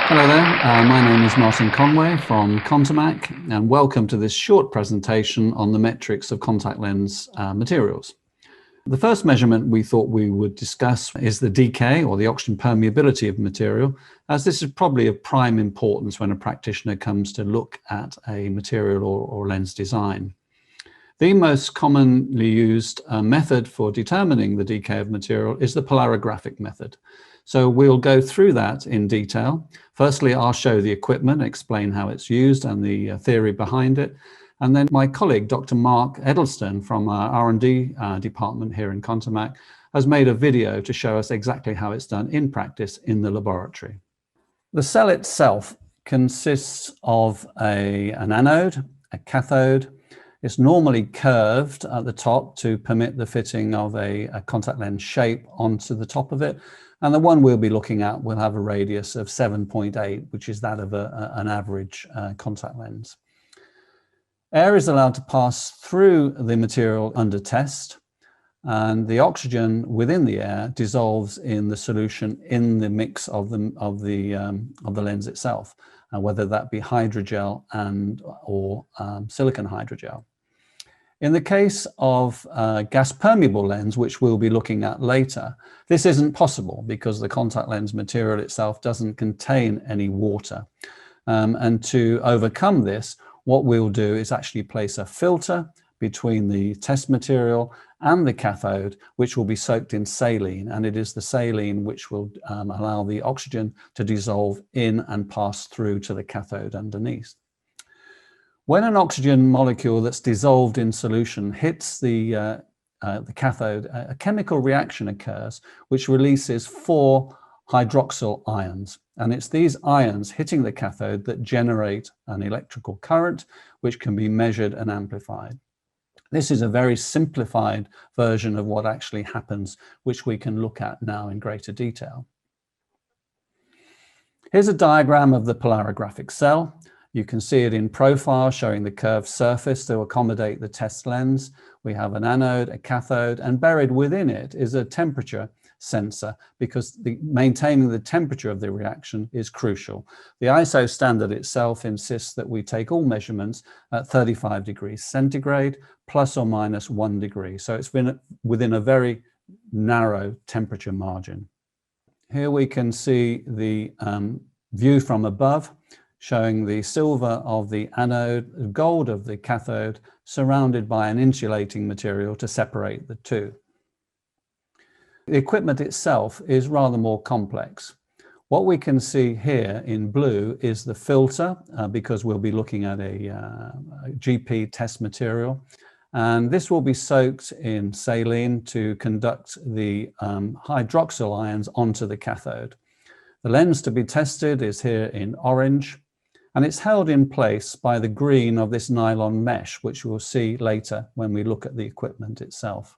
Hello there, my name is Martin Conway from Contomac, and welcome to this short presentation on the metrics of contact lens materials. The first measurement we thought we would discuss is the decay or the oxygen permeability of material, as this is probably of prime importance when a practitioner comes to look at a material or lens design. The most commonly used method for determining the decay of material is the polarographic method. So we'll go through that in detail. Firstly, I'll show the equipment, explain how it's used and the theory behind it. And then my colleague, Dr. Mark Edelston from our R&D department here in Contomac, has made a video to show us exactly how it's done in practice in the laboratory. The cell itself consists of an anode, a cathode. It's normally curved at the top to permit the fitting of a contact lens shape onto the top of it. And the one we'll be looking at will have a radius of 7.8, which is that of an average contact lens. Air is allowed to pass through the material under test, and the oxygen within the air dissolves in the solution in the mix of the lens itself, whether that be hydrogel or silicon hydrogel. In the case of gas permeable lens, which we'll be looking at later, this isn't possible because the contact lens material itself doesn't contain any water. And to overcome this, what we'll do is actually place a filter between the test material and the cathode, which will be soaked in saline. And it is the saline which will allow the oxygen to dissolve in and pass through to the cathode underneath. When an oxygen molecule that's dissolved in solution hits the cathode, a chemical reaction occurs which releases 4 hydroxyl ions. And it's these ions hitting the cathode that generate an electrical current, which can be measured and amplified. This is a very simplified version of what actually happens, which we can look at now in greater detail. Here's a diagram of the polarographic cell. You can see it in profile, showing the curved surface to accommodate the test lens. We have an anode, a cathode, and buried within it is a temperature sensor, because maintaining the temperature of the reaction is crucial. The ISO standard itself insists that we take all measurements at 35 degrees centigrade, plus or minus 1 degree. So it's been within a very narrow temperature margin. Here we can see the view from above, showing the silver of the anode, gold of the cathode, surrounded by an insulating material to separate the two. The equipment itself is rather more complex. What we can see here in blue is the filter, because we'll be looking at a GP test material. And this will be soaked in saline to conduct the hydroxyl ions onto the cathode. The lens to be tested is here in orange, and it's held in place by the green of this nylon mesh, which we'll see later when we look at the equipment itself.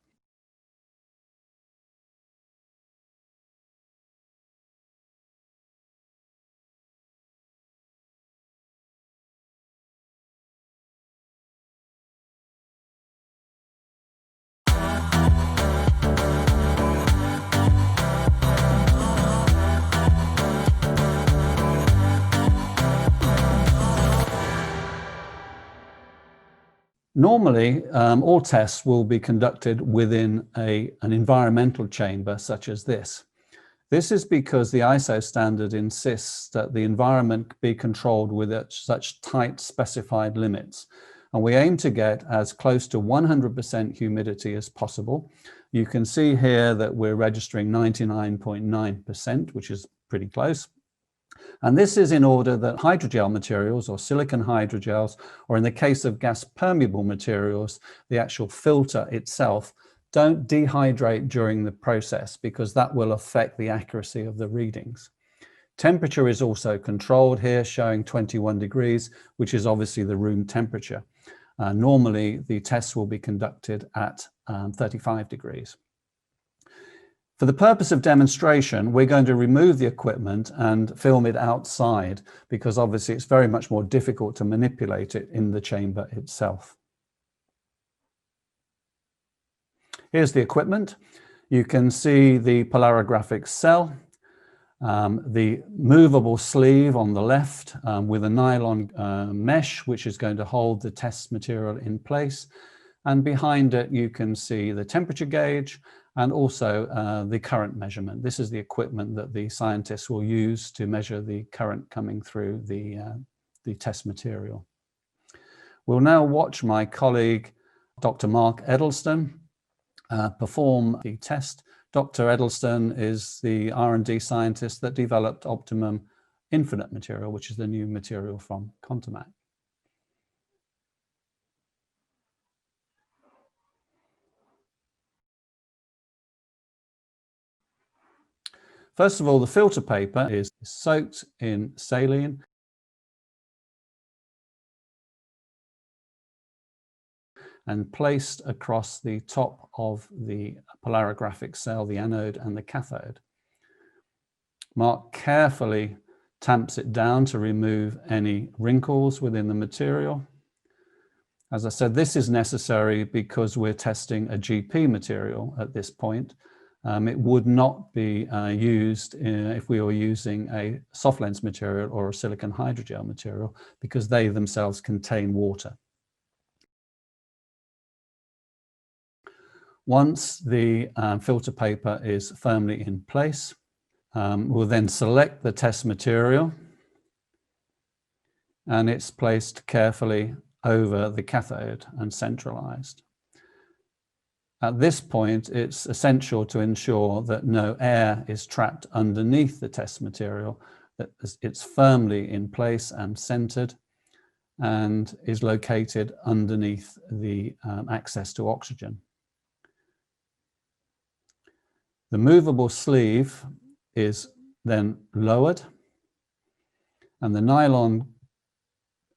Normally, all tests will be conducted within an environmental chamber such as this. This is because the ISO standard insists that the environment be controlled with such tight specified limits. And we aim to get as close to 100% humidity as possible. You can see here that we're registering 99.9%, which is pretty close. And this is in order that hydrogel materials or silicon hydrogels, or in the case of gas permeable materials, the actual filter itself, don't dehydrate during the process, because that will affect the accuracy of the readings. Temperature is also controlled here, showing 21 degrees, which is obviously the room temperature. Normally, the tests will be conducted at 35 degrees. For the purpose of demonstration, we're going to remove the equipment and film it outside, because obviously it's very much more difficult to manipulate it in the chamber itself. Here's the equipment. You can see the polarographic cell. The movable sleeve on the left with a nylon mesh, which is going to hold the test material in place. And behind it, you can see the temperature gauge and also the current measurement. This is the equipment that the scientists will use to measure the current coming through the test material. We'll now watch my colleague, Dr. Mark Edelston, perform the test. Dr. Edelston is the R&D scientist that developed Optimum Infinite material, which is the new material from Conway. First of all, the filter paper is soaked in saline and placed across the top of the polarographic cell, the anode and the cathode. Mark carefully tamps it down to remove any wrinkles within the material. As I said, this is necessary because we're testing a GP material at this point. It would not be used if we were using a soft lens material or a silicon hydrogel material, because they themselves contain water. Once the filter paper is firmly in place, we'll then select the test material, and it's placed carefully over the cathode and centralized. At this point, it's essential to ensure that no air is trapped underneath the test material, that it's firmly in place and centered and is located underneath the access to oxygen. The movable sleeve is then lowered, and the nylon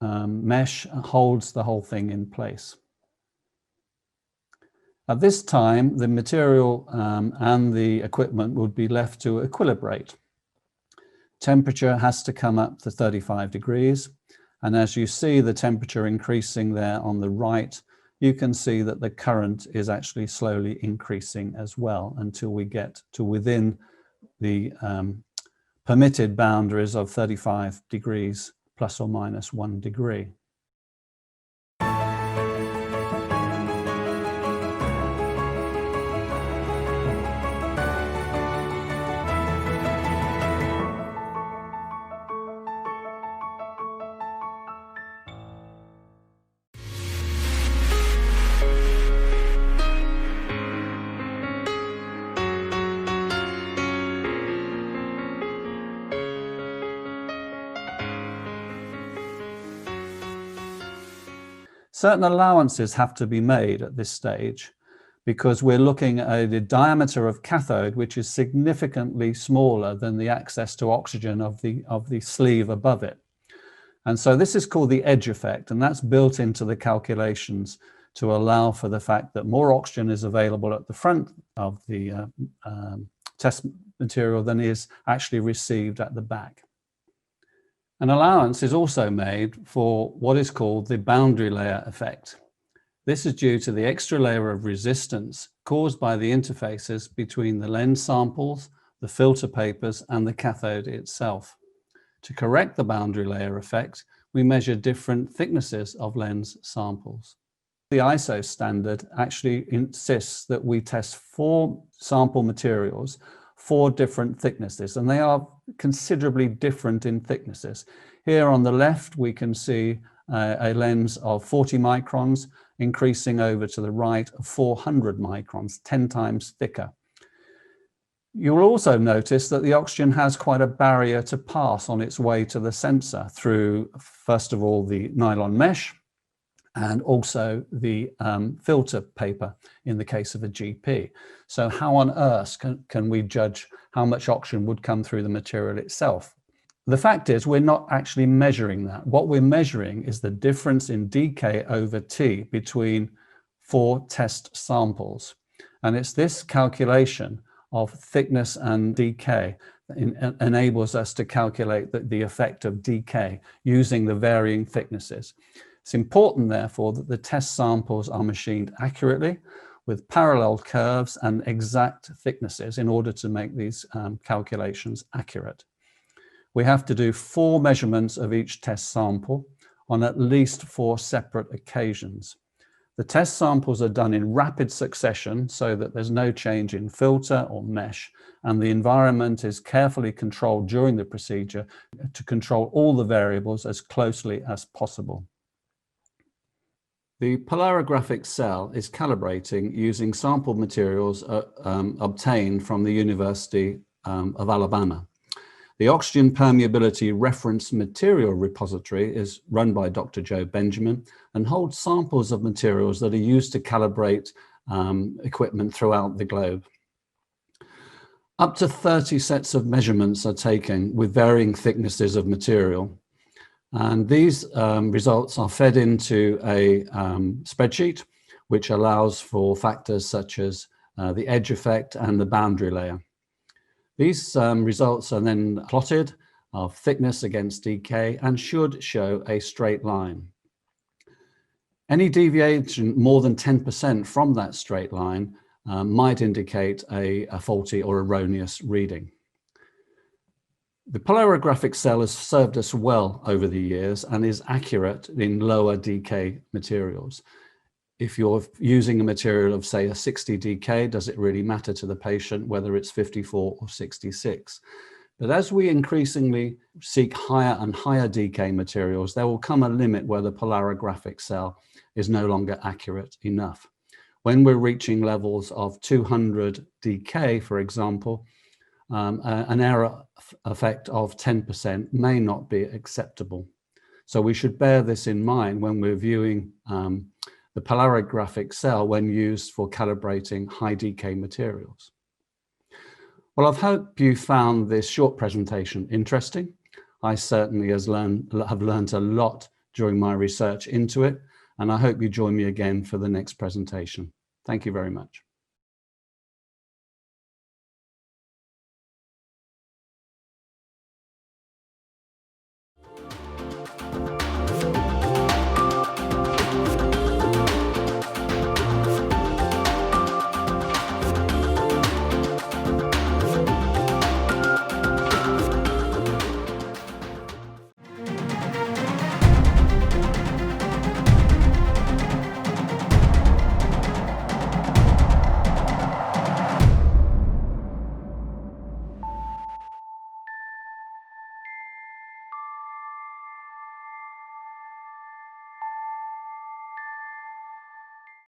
mesh holds the whole thing in place. At this time, the material and the equipment would be left to equilibrate. Temperature has to come up to 35 degrees. And as you see the temperature increasing there on the right, you can see that the current is actually slowly increasing as well until we get to within the permitted boundaries of 35 degrees plus or minus 1 degree. Certain allowances have to be made at this stage because we're looking at the diameter of cathode, which is significantly smaller than the access to oxygen of the sleeve above it. And so this is called the edge effect, and that's built into the calculations to allow for the fact that more oxygen is available at the front of the test material than is actually received at the back. An allowance is also made for what is called the boundary layer effect. This is due to the extra layer of resistance caused by the interfaces between the lens samples, the filter papers, and the cathode itself. To correct the boundary layer effect, we measure different thicknesses of lens samples. The ISO standard actually insists that we test 4 sample materials, 4 different thicknesses, and they are considerably different in thicknesses. Here on the left, we can see a lens of 40 microns increasing over to the right of 400 microns, 10 times thicker. You'll also notice that the oxygen has quite a barrier to pass on its way to the sensor through, first of all, the nylon mesh and also the filter paper in the case of a GP. So how on earth can we judge how much oxygen would come through the material itself? The fact is we're not actually measuring that. What we're measuring is the difference in dk over T between 4 test samples. And it's this calculation of thickness and decay that enables us to calculate the effect of decay using the varying thicknesses. It's important, therefore, that the test samples are machined accurately with parallel curves and exact thicknesses in order to make these calculations accurate. We have to do 4 measurements of each test sample on at least 4 separate occasions. The test samples are done in rapid succession so that there's no change in filter or mesh, and the environment is carefully controlled during the procedure to control all the variables as closely as possible. The polarographic cell is calibrating using sample materials obtained from the University of Alabama. The oxygen permeability reference material repository is run by Dr. Joe Benjamin and holds samples of materials that are used to calibrate equipment throughout the globe. Up to 30 sets of measurements are taken with varying thicknesses of material. And these results are fed into a spreadsheet, which allows for factors such as the edge effect and the boundary layer. These results are then plotted of thickness against dk and should show a straight line. Any deviation more than 10% from that straight line might indicate a faulty or erroneous reading. The polarographic cell has served us well over the years and is accurate in lower dk materials. If you're using a material of, say, a 60 dk, does it really matter to the patient whether it's 54 or 66? But as we increasingly seek higher and higher dk materials, there will come a limit where the polarographic cell is no longer accurate enough. When we're reaching levels of 200 dk, for example, an error effect of 10% may not be acceptable. So we should bear this in mind when we're viewing the polarographic cell when used for calibrating high dk materials. Well, I hope you found this short presentation interesting. I certainly have learned a lot during my research into it, and I hope you join me again for the next presentation. Thank you very much.